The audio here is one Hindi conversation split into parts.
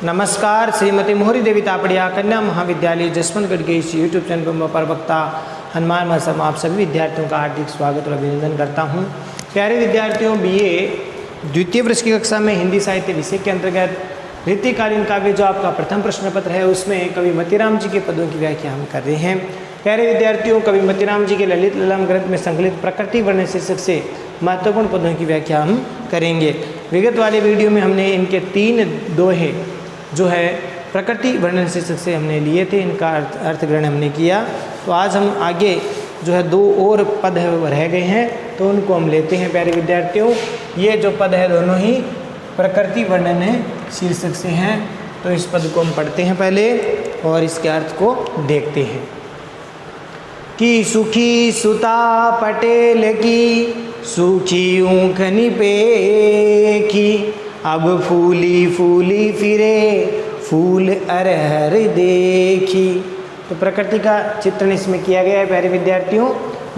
नमस्कार, श्रीमती मोहरी देवी तापड़िया कन्या महाविद्यालय जसवंतगढ़ के इस यूट्यूब चैनल पर वक्ता हनुमान महसम आप सभी विद्यार्थियों का हार्दिक स्वागत और अभिनंदन करता हूं। प्यारे विद्यार्थियों, बीए द्वितीय वर्ष की कक्षा में हिंदी साहित्य विषय के अंतर्गत रीतिकालीन काव्य जो आपका प्रथम प्रश्न पत्र है उसमें कवि मतीराम जी के पदों की व्याख्या हम कर रहे हैं। प्यारे विद्यार्थियों, कवि मतीराम जी के ललित ललाम ग्रंथ में संकलित प्रकृति वर्णन शीर्षक से महत्वपूर्ण पदों की व्याख्या हम करेंगे। विगत वाले वीडियो में हमने इनके 3 दोहे जो है प्रकृति वर्णन शीर्षक से हमने लिए थे, इनका अर्थ ग्रहण हमने किया। तो आज हम आगे जो है 2 और पद है वो रह गए हैं, तो उनको हम लेते हैं। प्यारे विद्यार्थियों, ये जो पद है दोनों ही प्रकृति वर्णन है शीर्षक से हैं, तो इस पद को हम पढ़ते हैं पहले और इसके अर्थ को देखते हैं। कि सुखी सुता पटेल की सूखी ऊखनी पेखी, अब फूली फूली फिरे फूल अरहर देखी। तो प्रकृति का चित्रण इसमें किया गया है। प्यारे विद्यार्थियों,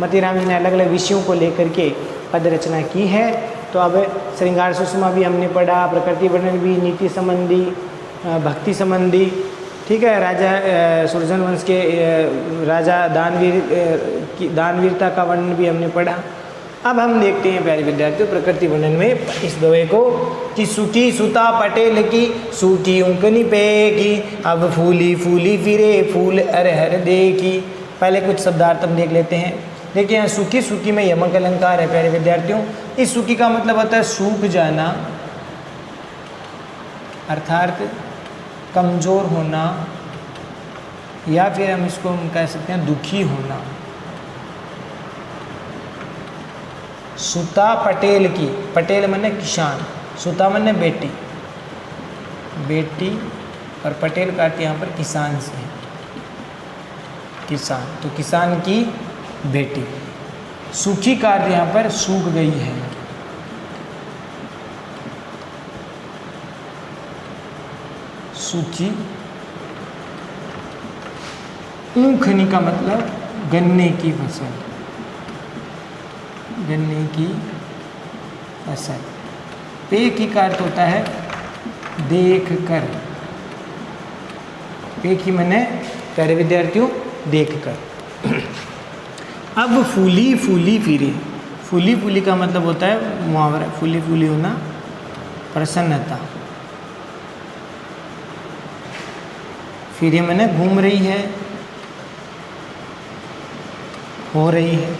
मतीराम जी ने अलग अलग विषयों को लेकर के पद रचना की है। तो अब श्रृंगार सुषमा भी हमने पढ़ा, प्रकृति वर्णन भी, नीति संबंधी, भक्ति संबंधी, ठीक है। राजा सुरजन वंश के राजा दानवीरता का वर्णन भी हमने पढ़ा। अब हम देखते हैं प्यारे विद्यार्थियों प्रकृति वर्णन में इस दोहे को कि सुखी सुता पटेल की सूखी ऊखनी पेखी, अब फूली फूली फिरे फूल अरहर देखी। पहले कुछ शब्दार्थ हम देख लेते हैं। देखिए यहाँ सूखी, सूखी में यमक अलंकार है। प्यारे विद्यार्थियों, इस सूखी का मतलब होता है सूख जाना, अर्थात कमज़ोर होना, या फिर हम इसको कह सकते हैं दुखी होना। सुता पटेल की, पटेल माने किसान, सुता माने बेटी, बेटी और पटेल का अर्थ यहाँ पर किसान से है, किसान। तो किसान की बेटी। सूखी का अर्थ यहाँ पर सूख गई है। सूखी। ऊखनी का मतलब गन्ने की फसल, गन्ने की फसल। पेखी का अर्थ होता है देख कर, पेखी माने प्यारे विद्यार्थियों देख कर। अब फूली फूली फिरे, फूली फूली का मतलब होता है मुहावरा, फूली फूली होना, प्रसन्नता। फिरे माने घूम रही है, हो रही है।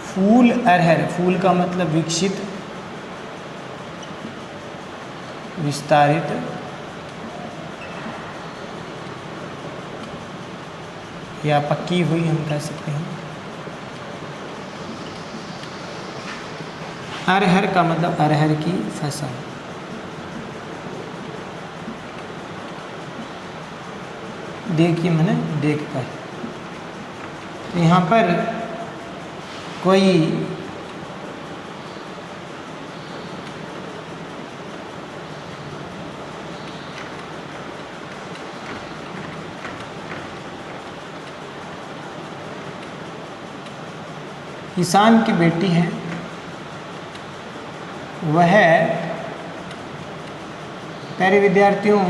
फूल अरहर, फूल का मतलब विकसित, विस्तारित। या पक्की हुई हम कह सकते हैं। अरहर का मतलब अरहर की फसल। देखिए मैंने देख कर। तो यहाँ पर कोई किसान की बेटी है, वह प्यारे विद्यार्थियों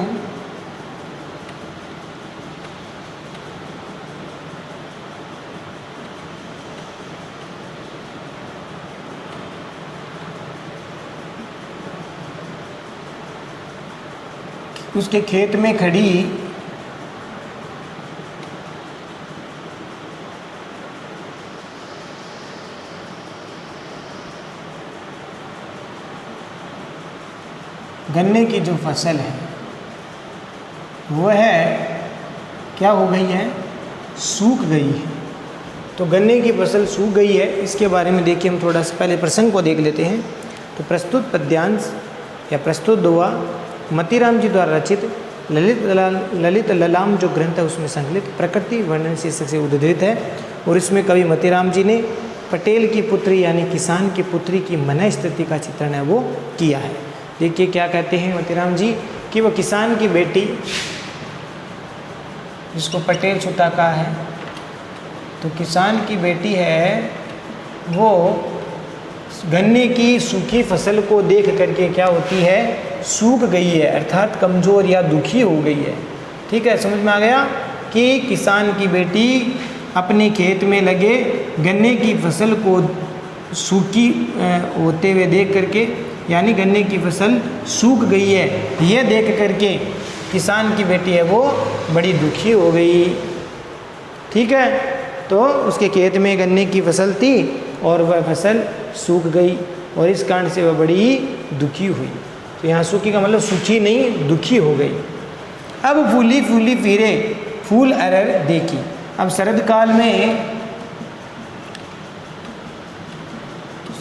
उसके खेत में खड़ी गन्ने की जो फसल है वह क्या हो गई है, सूख गई है। तो गन्ने की फसल सूख गई है, इसके बारे में देखिए हम थोड़ा सा पहले प्रसंग को देख लेते हैं। तो प्रस्तुत पद्यांश या प्रस्तुत दोहा मतीराम जी द्वारा रचित ललित ललाम जो ग्रंथ है उसमें संकलित प्रकृति वर्णन शीर्षक से उद्धृत है। और इसमें कवि मतीराम जी ने पटेल की पुत्री यानी किसान की पुत्री की मन स्थिति का चित्रण है वो किया है। देखिए क्या कहते हैं मतीराम जी कि वो किसान की बेटी जिसको पटेल सुता कहा है, तो किसान की बेटी है वो गन्ने की सूखी फसल को देख करके क्या होती है, सूख गई है, अर्थात कमज़ोर या दुखी हो गई है। ठीक है, समझ में आ गया कि किसान की बेटी अपने खेत में लगे गन्ने की फसल को सूखी होते हुए देख करके, यानी गन्ने की फसल सूख गई है, यह देख करके किसान की बेटी है वो बड़ी दुखी हो गई। ठीक है, तो उसके खेत में गन्ने की फसल थी और वह फसल सूख गई और इस कारण से वह बड़ी दुखी हुई। तो यहाँ सूखी का मतलब सूखी नहीं, दुखी हो गई। अब फूली फूली फिरे फूल अरहर देखी। अब शरद काल में,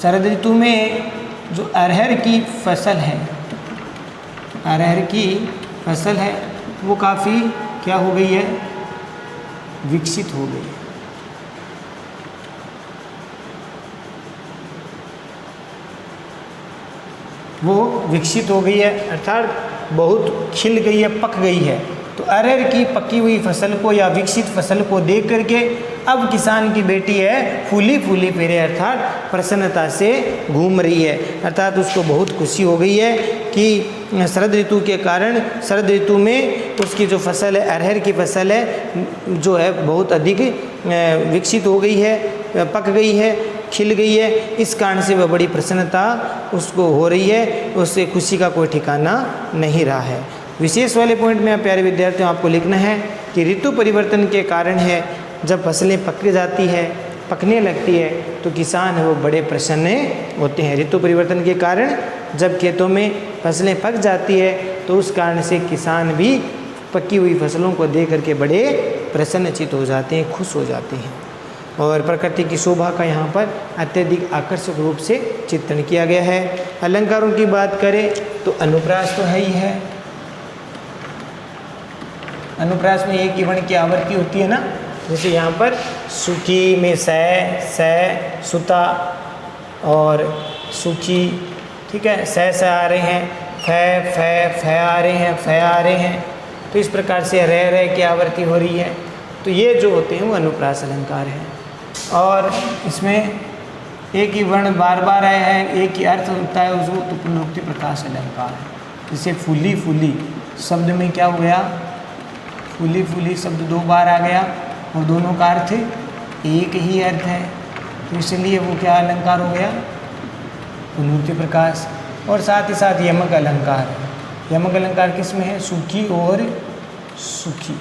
शरद ऋतु में जो अरहर की फसल है, अरहर की फसल है वो काफ़ी क्या हो गई है, विकसित हो गई। वो विकसित हो गई है अर्थात बहुत खिल गई है, पक गई है। तो अरहर की पकी हुई फसल को या विकसित फसल को देख करके अब किसान की बेटी है फूली फूली फिरे अर्थात प्रसन्नता से घूम रही है, अर्थात उसको बहुत खुशी हो गई है कि शरद ऋतु के कारण, शरद ऋतु में उसकी जो फसल है, अरहर की फसल है जो है बहुत अधिक विकसित हो गई है, पक गई है, खिल गई है। इस कारण से वह बड़ी प्रसन्नता उसको हो रही है, उससे खुशी का कोई ठिकाना नहीं रहा है। विशेष वाले पॉइंट में प्यारे विद्यार्थियों आपको लिखना है कि ऋतु परिवर्तन के कारण है जब फसलें पक जाती है, पकने लगती है तो किसान है वो बड़े प्रसन्न होते हैं। ऋतु परिवर्तन के कारण जब खेतों में फसलें पक जाती है तो उस कारण से किसान भी पकी हुई फसलों को देख करके बड़े प्रसन्नचित हो जाते हैं, खुश हो जाते हैं। और प्रकृति की शोभा का यहाँ पर अत्यधिक आकर्षक रूप से चित्रण किया गया है। अलंकारों की बात करें तो अनुप्रास तो है ही है। अनुप्रास में एक ही वर्ण की आवृत्ति होती है ना, जैसे यहाँ पर सुखी में सै सुता और सुखी, ठीक है, स आ रहे हैं, फ आ रहे हैं, फ आ रहे हैं, तो इस प्रकार से रह की आवृत्ति हो रही है। तो ये जो होते हैं वो अनुप्रास अलंकार हैं। और इसमें एक ही वर्ण बार बार आया है, एक ही अर्थ होता है उसको, तो पुनरुक्ति प्रकाश अलंकार है। जैसे फूली फूली शब्द में क्या हो गया, फूली फूली शब्द दो बार आ गया और दोनों का अर्थ एक ही अर्थ है, तो इसलिए वो क्या अलंकार हो गया, पुनरुक्ति प्रकाश। और साथ ही साथ यमक अलंकार है। यमक अलंकार किस में है, सूखी और सुखी,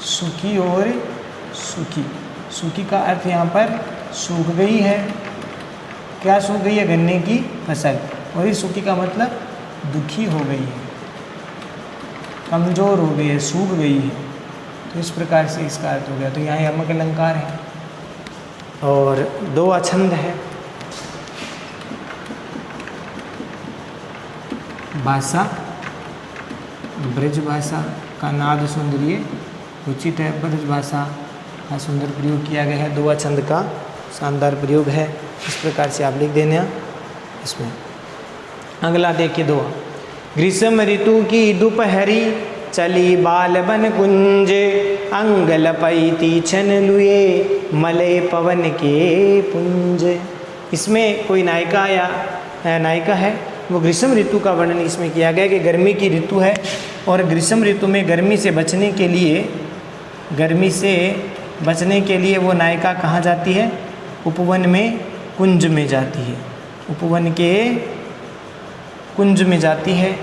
सूखी और सूखी। सूखी का अर्थ यहाँ पर सूख गई है, क्या सूख गई है, गन्ने की फसल, और इस सूखी का मतलब दुखी हो गई है, कमज़ोर हो गई है, सूख गई है, तो इस प्रकार से इसका अर्थ हो गया। तो यहाँ यमक अलंकार है। और दो अछंद है, भाषा, ब्रज भाषा का नाद सौंदर्य उचित है, ब्रज भाषा का सुंदर प्रयोग किया गया है, दो अछंद का शानदार प्रयोग है। इस प्रकार से आप लिख देना इसमें। अगला देखिए दो, ग्रीष्म ऋतु की दोपहरी चली बाल बन कुंज, अंग लपैती छन लुए मलय पवन के पुंज। इसमें कोई नायिका या नायिका है, वो ग्रीष्म ऋतु का वर्णन इसमें किया गया कि गर्मी की ऋतु है और ग्रीष्म ऋतु में गर्मी से बचने के लिए, गर्मी से बचने के लिए वो नायिका कहाँ जाती है, उपवन में, कुंज में जाती है, उपवन के कुंज में जाती है।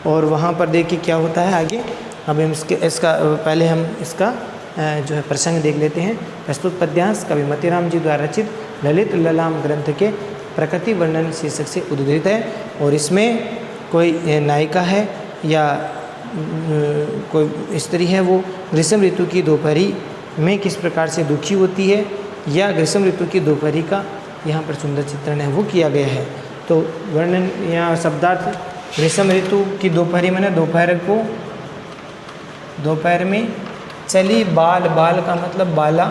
और वहाँ पर देखिए क्या होता है आगे। अब हम इसका पहले हम इसका जो है प्रसंग देख लेते हैं। प्रस्तुत पद्यांश कवि मतीराम जी द्वारा रचित ललित ललाम ग्रंथ के प्रकृति वर्णन शीर्षक से उद्धृत है। और इसमें कोई नायिका है या कोई स्त्री है, वो ग्रीष्म ऋतु की दोपहरी में किस प्रकार से दुखी होती है, या ग्रीष्म ऋतु की दोपहरी का यहाँ पर सुंदर चित्रण है वो किया गया है। तो वर्णन यहाँ शब्दार्थ, ग्रीष्म ऋतु की दोपहरी में, दोपहर को, दोपहर में चली बाल, बाल का मतलब बाला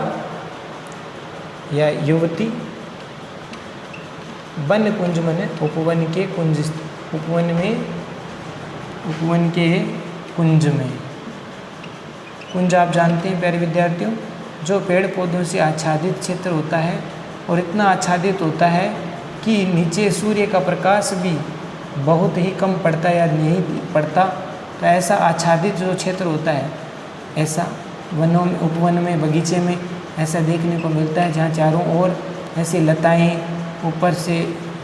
या युवती, वन कुंज मने उपवन के कुंज, उपवन में, उपवन के कुंज में। कुंज आप जानते हैं प्यारे विद्यार्थियों, जो पेड़ पौधों से आच्छादित क्षेत्र होता है और इतना आच्छादित होता है कि नीचे सूर्य का प्रकाश भी बहुत ही कम पड़ता है या नहीं पड़ता। तो ऐसा आच्छादित जो क्षेत्र होता है, ऐसा वनों में, उपवन में, बगीचे में ऐसा देखने को मिलता है, जहाँ चारों ओर ऐसी लताएं, ऊपर से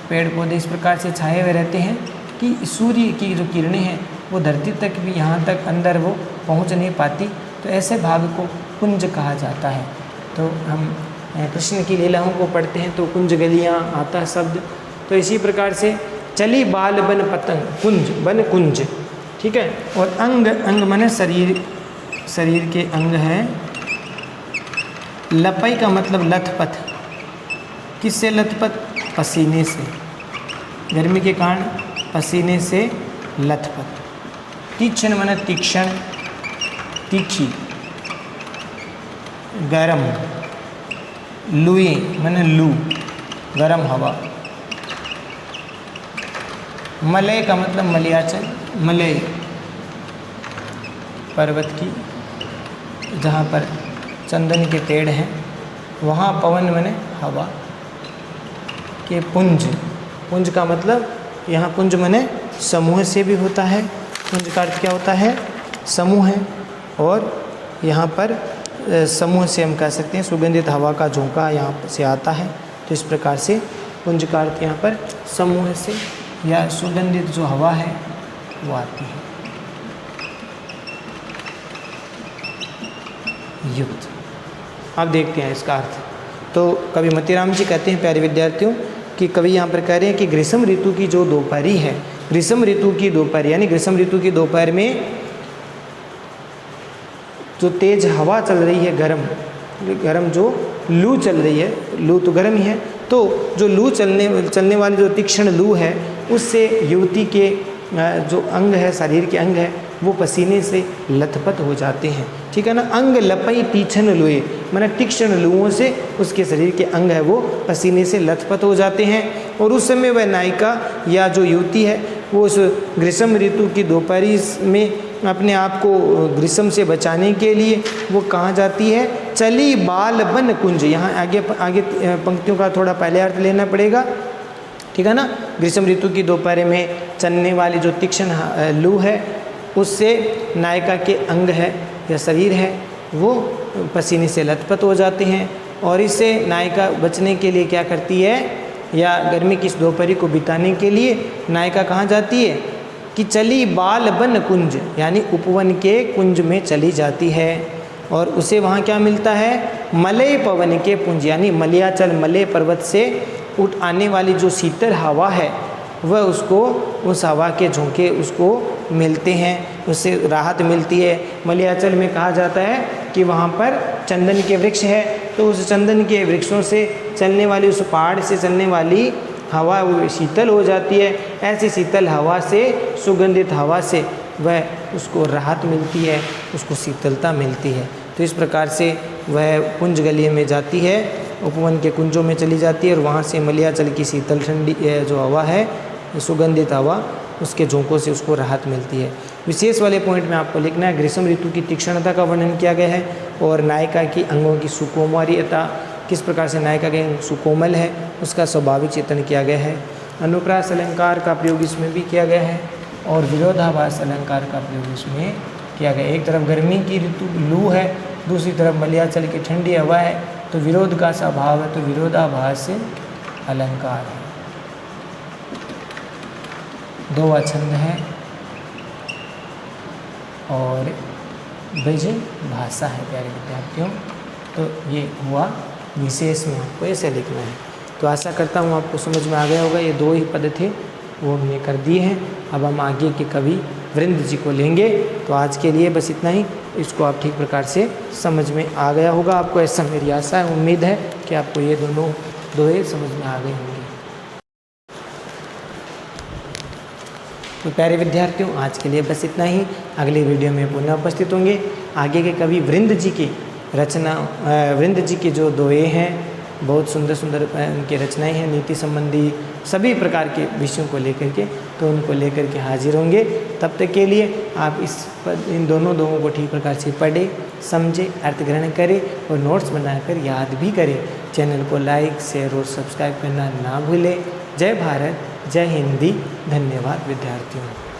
पेड़ पौधे इस प्रकार से छाए हुए रहते हैं कि सूर्य की जो किरणें हैं वो धरती तक भी, यहाँ तक अंदर वो पहुँच नहीं पाती। तो ऐसे भाग को कुंज कहा जाता है। तो हम कृष्ण की लीलाओं को पढ़ते हैं तो कुंज गलियाँ आता है शब्द। तो इसी प्रकार से चली बाल बन पतंग, कुंज बन कुंज, ठीक है। और अंग, अंग माने शरीर, शरीर के अंग हैं। लपई का मतलब लथपथ, किससे लथपथ? पसीने से, गर्मी के कारण पसीने से लथपथ। तीक्ष्ण माने तीक्ष्ण, तीखी, गरम। लुई माने लू, गरम हवा। मलय का मतलब मलयाचल, मलय पर्वत की जहाँ पर चंदन के पेड़ हैं वहाँ पवन माने हवा के पुंज। पुंज का मतलब यहाँ पुंज माने समूह से भी होता है। पुंज का अर्थ क्या होता है? समूह है। और यहाँ पर समूह से हम कह सकते हैं सुगंधित हवा का झोंका यहाँ से आता है। तो इस प्रकार से पुंज का अर्थ यहाँ पर समूह से या सुगंधित जो हवा है वो आती है। युक्त। अब देखते हैं इसका अर्थ। तो कवि मोतीराम जी कहते हैं प्यारे विद्यार्थियों कि कवि यहाँ पर कह रहे हैं कि ग्रीष्म ऋतु की जो दोपहरी है, ग्रीष्म ऋतु की दोपहर यानी ग्रीष्म ऋतु की दोपहर में जो तेज हवा चल रही है, गरम जो लू चल रही है, लू तो गर्म ही है, तो जो लू चलने वाली जो तीक्ष्ण लू है उससे युवती के जो अंग है, शरीर के अंग है, वो पसीने से लथपथ हो जाते हैं, ठीक है ना। अंग लपई तीक्ष्ण लुए, माने तीक्ष्ण लुओं से उसके शरीर के अंग है वो पसीने से लथपथ हो जाते हैं। और उस समय वह नायिका या जो युवती है वो उस ग्रीष्म ऋतु की दोपहरी में अपने आप को ग्रीष्म से बचाने के लिए वो कहाँ जाती है? चली बाल बन कुंज। यहाँ आगे पंक्तियों का थोड़ा पहले अर्थ लेना पड़ेगा, ठीक है ना। ग्रीष्म ऋतु की दोपहर में चलने वाली जो तीक्ष्ण लू है उससे नायिका के अंग है या शरीर है वो पसीने से लथपथ हो जाते हैं। और इससे नायिका बचने के लिए क्या करती है, या गर्मी की इस दोपहरी को बिताने के लिए नायिका कहाँ जाती है कि चली बाल बन कुंज, यानी उपवन के कुंज में चली जाती है। और उसे वहाँ क्या मिलता है? मलय पवन के पुंज, यानी मलयाचल, मलय पर्वत से उठ आने वाली जो शीतल हवा है वह उसको, उस हवा के झोंके उसको मिलते हैं, उससे राहत मिलती है। मलयाचल में कहा जाता है कि वहाँ पर चंदन के वृक्ष है, तो उस चंदन के वृक्षों से चलने वाली, उस पहाड़ से चलने वाली हवा वो शीतल हो जाती है। ऐसी शीतल हवा से, सुगंधित हवा से वह उसको राहत मिलती है, उसको शीतलता मिलती है। तो इस प्रकार से वह कुंज गली में जाती है, उपवन के कुंजों में चली जाती है और वहाँ से मलयाचल की शीतल ठंडी जो हवा है, सुगंधित हवा, उसके झोंकों से उसको राहत मिलती है। विशेष वाले पॉइंट में आपको लिखना है ग्रीष्म ऋतु की तीक्ष्णता का वर्णन किया गया है और नायिका की अंगों की सुकुमारिता, किस प्रकार से नायिका के अंग सुकोमल है उसका स्वाभाविक चित्रण किया गया है। अनुप्रास अलंकार का प्रयोग इसमें भी किया गया है और विरोधाभास अलंकार का प्रयोग इसमें किया गया है। एक तरफ गर्मी की ऋतु लू है, दूसरी तरफ मलयाचल की ठंडी हवा है, तो विरोध का सा भाव है, तो विरोधाभास अलंकार है। दो छंद हैं और ब्रज भाषा है प्यारे विद्यार्थियों। तो ये हुआ विशेष में आपको ऐसे लिखना है। तो आशा करता हूँ आपको समझ में आ गया होगा। ये दो ही पद थे वो हमने कर दिए हैं। अब हम आगे के कवि वृंद जी को लेंगे। तो आज के लिए बस इतना ही। इसको आप ठीक प्रकार से समझ में आ गया होगा, आपको ऐसा मेरी आशा है, उम्मीद है कि आपको ये दोहे समझ में आ गए होंगे। तो प्यारे विद्यार्थियों आज के लिए बस इतना ही। अगले वीडियो में पुनः उपस्थित होंगे। आगे के कवि वृंद जी की रचना, वृंद जी के जो दोहे हैं बहुत सुंदर सुंदर उनकी रचनाएं हैं, नीति संबंधी सभी प्रकार के विषयों को लेकर के, तो उनको लेकर के हाजिर होंगे। तब तक के लिए आप इन दोनों को ठीक प्रकार से पढ़ें, समझें, अर्थ ग्रहण करें और नोट्स बनाकर याद भी करें। चैनल को लाइक, शेयर और सब्सक्राइब करना ना भूलें। जय भारत, जय हिंदी। धन्यवाद विद्यार्थियों।